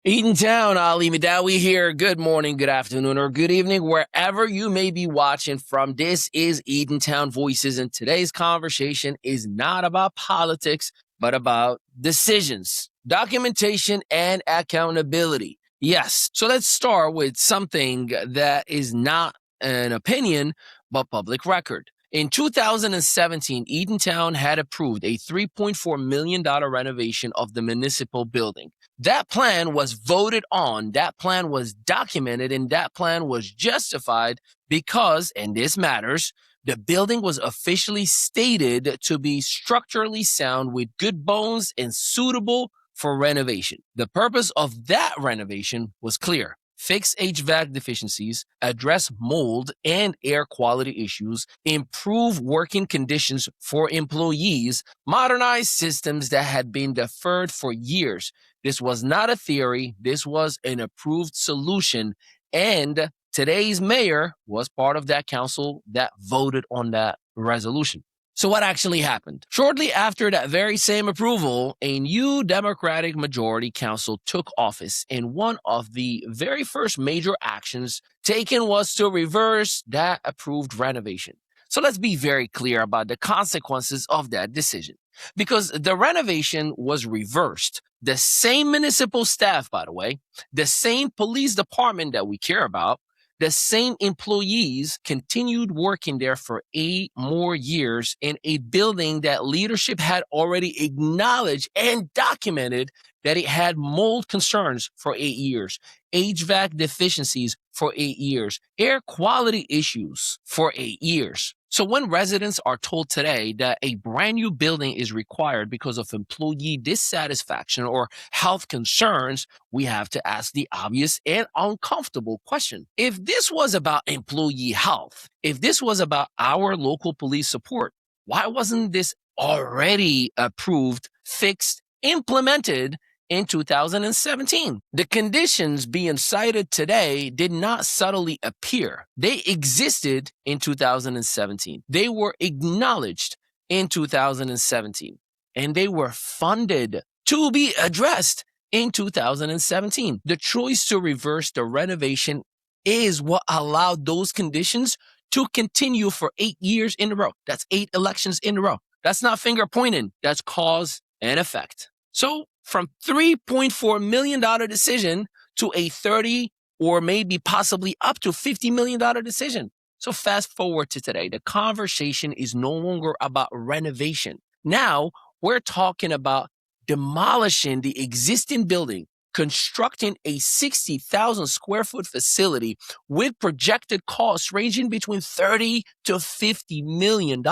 Eatontown, Ali Midawi here. Good morning, good afternoon, or good evening, wherever you may be watching from. This is Eatontown Voices, and today's conversation is not about politics, but about decisions, documentation, and accountability. Yes, so let's start with something that is not an opinion, but public record. In 2017, Eatontown had approved a $3.4 million renovation of the municipal building. That plan was voted on, that plan was documented, and that plan was justified because, and this matters, the building was officially stated to be structurally sound with good bones and suitable for renovation. The purpose of that renovation was clear: fix HVAC deficiencies, address mold and air quality issues, improve working conditions for employees, modernize systems that had been deferred for years. This was not a theory. This was an approved solution. And today's mayor was part of that council that voted on that resolution. So what actually happened? Shortly after that very same approval, a new Democratic majority council took office, and one of the very first major actions taken was to reverse that approved renovation. So let's be very clear about the consequences of that decision. Because the renovation was reversed, the same municipal staff, by the way, the same police department that we care about, the same employees continued working there for 8 more years in a building that leadership had already acknowledged and documented that it had mold concerns for 8 years, HVAC deficiencies for 8 years, air quality issues for 8 years. So when residents are told today that a brand new building is required because of employee dissatisfaction or health concerns, we have to ask the obvious and uncomfortable question. If this was about employee health, if this was about our local police support, why wasn't this already approved, fixed, implemented in 2017? The conditions being cited today did not subtly appear. They existed in 2017. They were acknowledged in 2017. And they were funded to be addressed in 2017. The choice to reverse the renovation is what allowed those conditions to continue for 8 years in a row. That's 8 elections in a row. That's not finger pointing. That's cause and effect. So from $3.4 million decision to a 30 or maybe possibly up to $50 million decision. So fast forward to today, the conversation is no longer about renovation. Now we're talking about demolishing the existing building, constructing a 60,000 square foot facility with projected costs ranging between $30 to $50 million.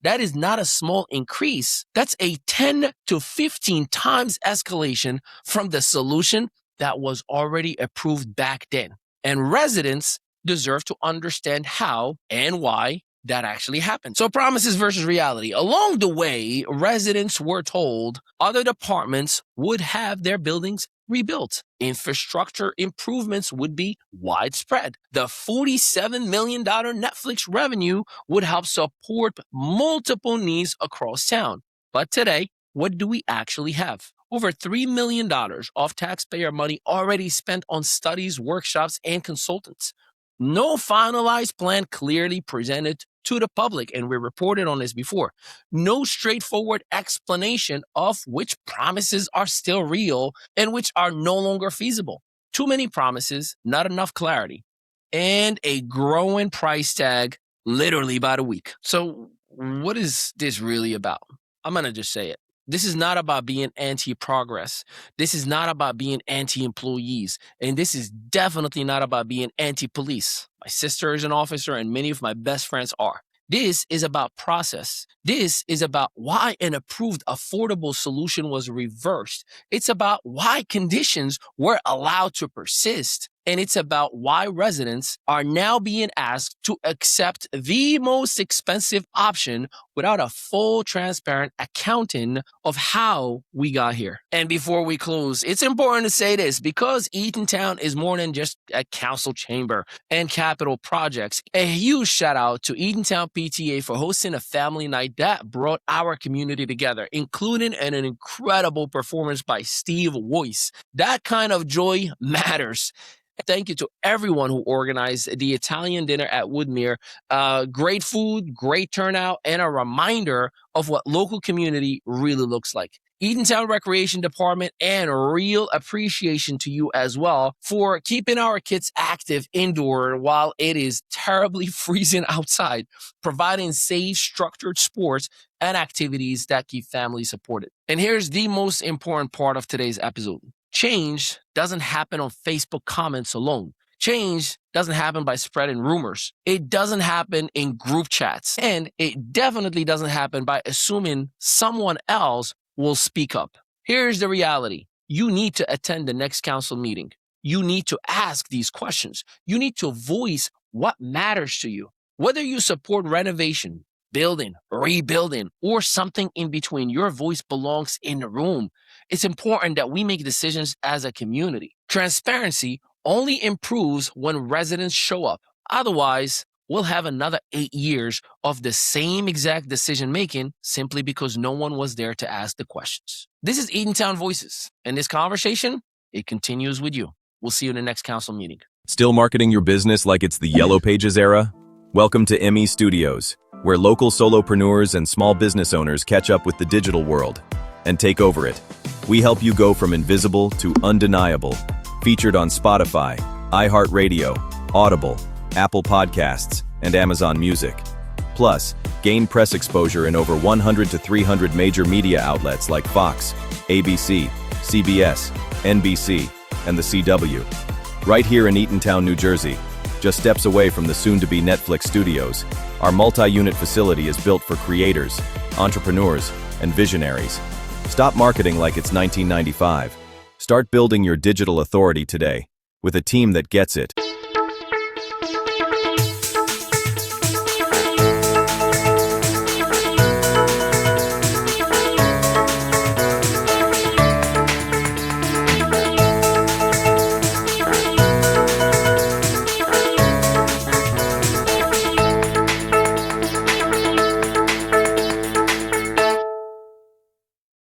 That is not a small increase. That's a 10 to 15 times escalation from the solution that was already approved back then. And residents deserve to understand how and why that actually happened. So promises versus reality. Along the way, residents were told other departments would have their buildings rebuilt. Infrastructure improvements would be widespread. The $47 million Netflix revenue would help support multiple needs across town. But today, what do we actually have? Over $3 million of taxpayer money already spent on studies, workshops, and consultants. No finalized plan clearly presented to the public, and we reported on this before. No straightforward explanation of which promises are still real and which are no longer feasible. Too many promises, not enough clarity, and a growing price tag literally by the week. So what is this really about? I'm going to just say it. This is not about being anti-progress. This is not about being anti-employees. And this is definitely not about being anti-police. My sister is an officer and many of my best friends are. This is about process. This is about why an approved affordable solution was reversed. It's about why conditions were allowed to persist. and it's about why residents are now being asked to accept the most expensive option without a full, transparent accounting of how we got here. And before we close, it's important to say this, because Eatontown is more than just a council chamber and capital projects. A huge shout out to Eatontown PTA for hosting a family night that brought our community together, including an incredible performance by Steve Voice. That kind of joy matters. Thank you to everyone who organized the Italian dinner at Woodmere. Great food, great turnout, and a reminder of what local community really looks like. Eatontown Recreation Department, and real appreciation to you as well for keeping our kids active indoor while it is terribly freezing outside, providing safe, structured sports and activities that keep families supported. And here's the most important part of today's episode. Change doesn't happen on Facebook comments alone. Change doesn't happen by spreading rumors. It doesn't happen in group chats. And it definitely doesn't happen by assuming someone else will speak up. Here's the reality. You need to attend the next council meeting. You need to ask these questions. You need to voice what matters to you. Whether you support renovation, building, rebuilding, or something in between, your voice belongs in the room. It's important that we make decisions as a community. Transparency only improves when residents show up. Otherwise, we'll have another 8 years of the same exact decision making simply because no one was there to ask the questions. This is Eatontown Voices, and this conversation, it continues with you. We'll see you in the next council meeting. Still marketing your business like it's the Yellow Pages era? Welcome to ME Studios, where local solopreneurs and small business owners catch up with the digital world and take over it. We help you go from invisible to undeniable. Featured on Spotify, iHeartRadio, Audible, Apple Podcasts, and Amazon Music. Plus, gain press exposure in over 100 to 300 major media outlets like Fox, ABC, CBS, NBC, and the CW. Right here in Eatontown, New Jersey, just steps away from the soon-to-be Netflix studios, our multi-unit facility is built for creators, entrepreneurs, and visionaries. Stop marketing like it's 1995. Start building your digital authority today with a team that gets it.